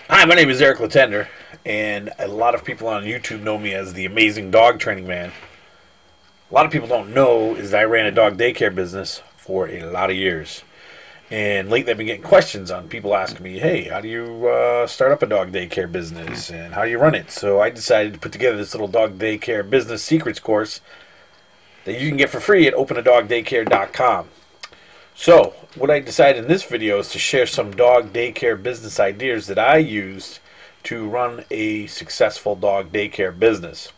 Hi, my name is Eric Latender, and a lot of people on YouTube know me as the amazing dog training man. A lot of people don't know is that I ran a dog daycare business for a lot of years. And lately I've been getting questions on people asking me, hey, how do you start up a dog daycare business and how do you run it? So I decided to put together this little dog daycare business secrets course that you can get for free at openadogdaycare.com. So, what I decided in this video is to share some dog daycare business ideas that I used to run a successful dog daycare business.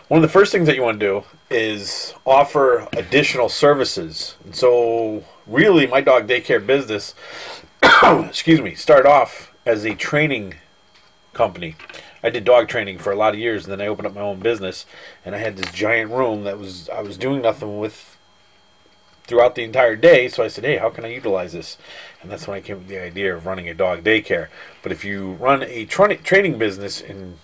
One of the first things that you want to do is offer additional services. And so, really, my dog daycare business, excuse me, started off as a training company. I did dog training for a lot of years, and then I opened up my own business, and I had this giant room that I was doing nothing with throughout the entire day. So I said, hey, how can I utilize this? And that's when I came up with the idea of running a dog daycare. But if you run a training business in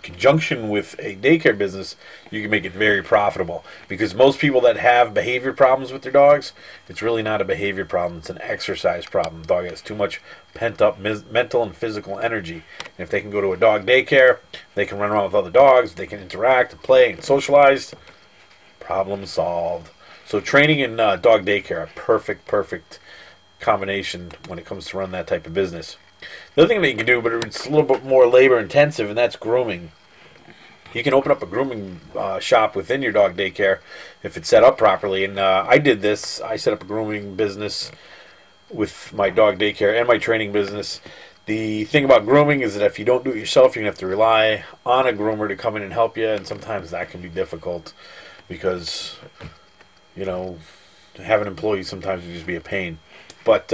conjunction with a daycare business, you can make it very profitable. Because most people that have behavior problems with their dogs, it's really not a behavior problem, it's an exercise problem. The dog has too much pent up mental and physical energy. And if they can go to a dog daycare, they can run around with other dogs, they can interact and play and socialize, problem solved. So training and dog daycare are perfect combination when it comes to run that type of business. The other thing that you can do, but it's a little bit more labor intensive, and that's grooming. You can open up a grooming shop within your dog daycare if it's set up properly. And I did this. I set up a grooming business with my dog daycare and my training business. The thing about grooming is that if you don't do it yourself, you're going to have to rely on a groomer to come in and help you, and sometimes that can be difficult because, you know, having employees sometimes can just be a pain. But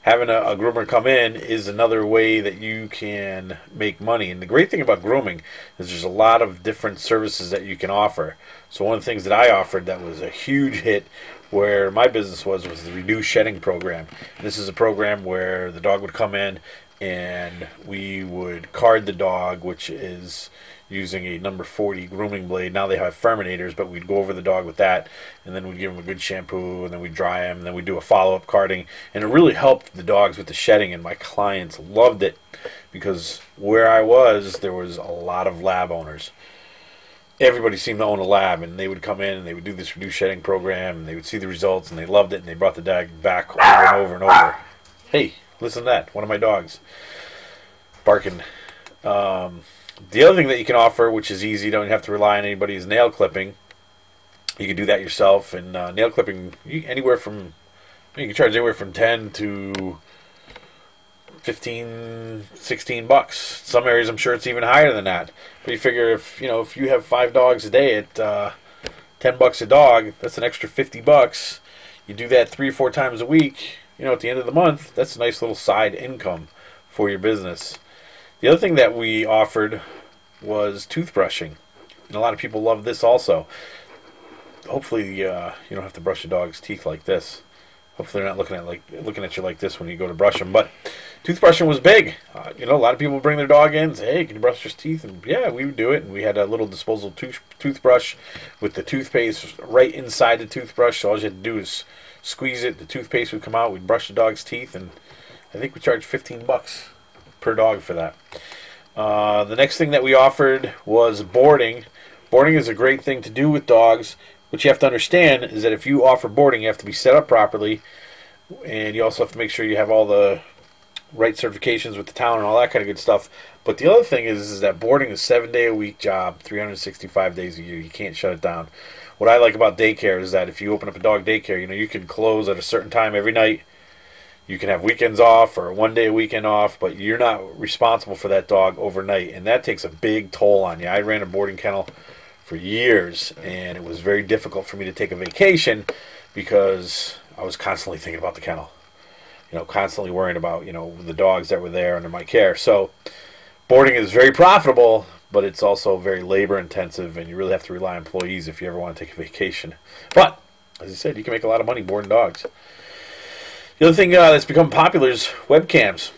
having a groomer come in is another way that you can make money. And the great thing about grooming is there's a lot of different services that you can offer. So one of the things that I offered that was a huge hit where my business was the reduced shedding program. And this is a program where the dog would come in and we would card the dog, which is using a number 40 grooming blade. Now they have Furminators, but we'd go over the dog with that, and then we'd give him a good shampoo, and then we'd dry him, and then we'd do a follow-up carding. And it really helped the dogs with the shedding, and my clients loved it because where I was, there was a lot of lab owners. Everybody seemed to own a lab, and they would come in and they would do this reduced shedding program, and they would see the results, and they loved it, and they brought the dog back over and over and over. Hey, listen to that. One of my dogs barking. The other thing that you can offer, which is easy, you don't have to rely on anybody, is nail clipping. You can do that yourself, and nail clipping, you can charge anywhere from 10 to 15, 16 bucks. Some areas I'm sure it's even higher than that. But you figure if you have 5 dogs a day at 10 bucks a dog, that's an extra 50 bucks. You do that 3 or 4 times a week, at the end of the month, that's a nice little side income for your business. The other thing that we offered was toothbrushing, and a lot of people love this also. Hopefully, you don't have to brush your dog's teeth like this. Hopefully, they're not looking at you like this when you go to brush them. But toothbrushing was big. A lot of people bring their dog in and say, "Hey, can you brush your teeth?" And yeah, we would do it. And we had a little disposable toothbrush with the toothpaste right inside the toothbrush. So all you had to do is squeeze it. The toothpaste would come out. We'd brush the dog's teeth, and I think we charged 15 bucks per dog for that. The next thing that we offered was boarding. Boarding is a great thing to do with dogs. What you have to understand is that if you offer boarding, you have to be set up properly, and you also have to make sure you have all the right certifications with the town and all that kind of good stuff. But the other thing is that boarding is a 7-day-a-week job, 365 days a year. You can't shut it down. What I like about daycare is that if you open up a dog daycare, you can close at a certain time every night. You can have weekends off or 1 day a weekend off, but you're not responsible for that dog overnight, and that takes a big toll on you. I ran a boarding kennel for years, and it was very difficult for me to take a vacation because I was constantly thinking about the kennel, constantly worrying about, the dogs that were there under my care. So boarding is very profitable, but it's also very labor intensive, and you really have to rely on employees if you ever want to take a vacation. But, as I said, you can make a lot of money boarding dogs. The other thing that's become popular is webcams.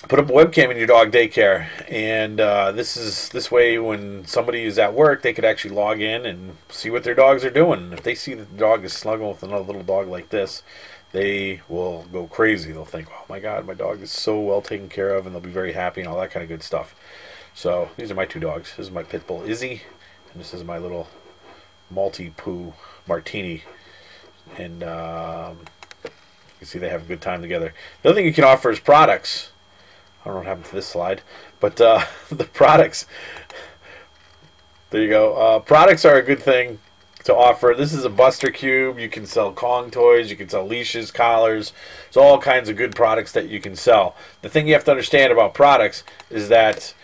Put up a webcam in your dog daycare, and this way when somebody is at work, they could actually log in and see what their dogs are doing. If they see that the dog is snuggling with another little dog like this, they will go crazy. They'll think, oh my God, my dog is so well taken care of, and they'll be very happy and all that kind of good stuff. So these are my two dogs. This is my pit bull Izzy, and this is my little Maltipoo Martini. And you can see they have a good time together. The other thing you can offer is products. I don't know what happened to this slide, but the products. There you go. Products are a good thing to offer. This is a Buster Cube. You can sell Kong toys. You can sell leashes, collars. There's all kinds of good products that you can sell. The thing you have to understand about products is that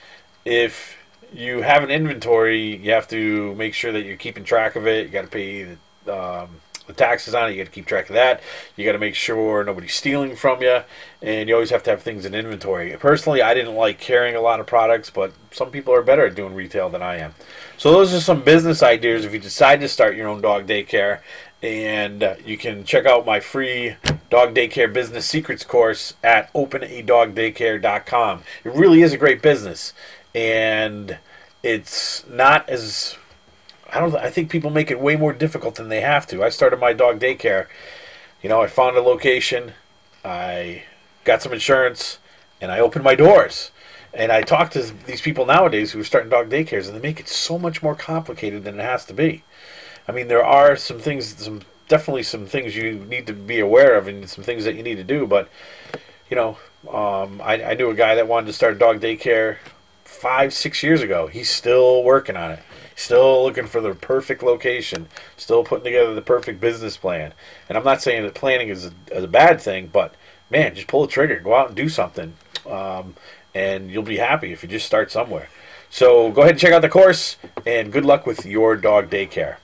if you have an inventory, you have to make sure that you're keeping track of it. You got to pay the taxes on it. You got to keep track of that. You got to make sure nobody's stealing from you, and you always have to have things in inventory. Personally, I didn't like carrying a lot of products, but some people are better at doing retail than I am. So those are some business ideas if you decide to start your own dog daycare. And you can check out my free dog daycare business secrets course at openadogdaycare.com. It really is a great business, and it's not as I think people make it way more difficult than they have to. I started my dog daycare. I found a location, I got some insurance, and I opened my doors. And I talk to these people nowadays who are starting dog daycares, and they make it so much more complicated than it has to be. I mean, there are some things, definitely some things you need to be aware of, and some things that you need to do. But I knew a guy that wanted to start a dog daycare 5-6 years ago. He's still working on it. Still looking for the perfect location. Still putting together the perfect business plan. And I'm not saying that planning is a bad thing, but man, just pull the trigger. Go out and do something. And you'll be happy if you just start somewhere. So go ahead and check out the course, and good luck with your dog daycare.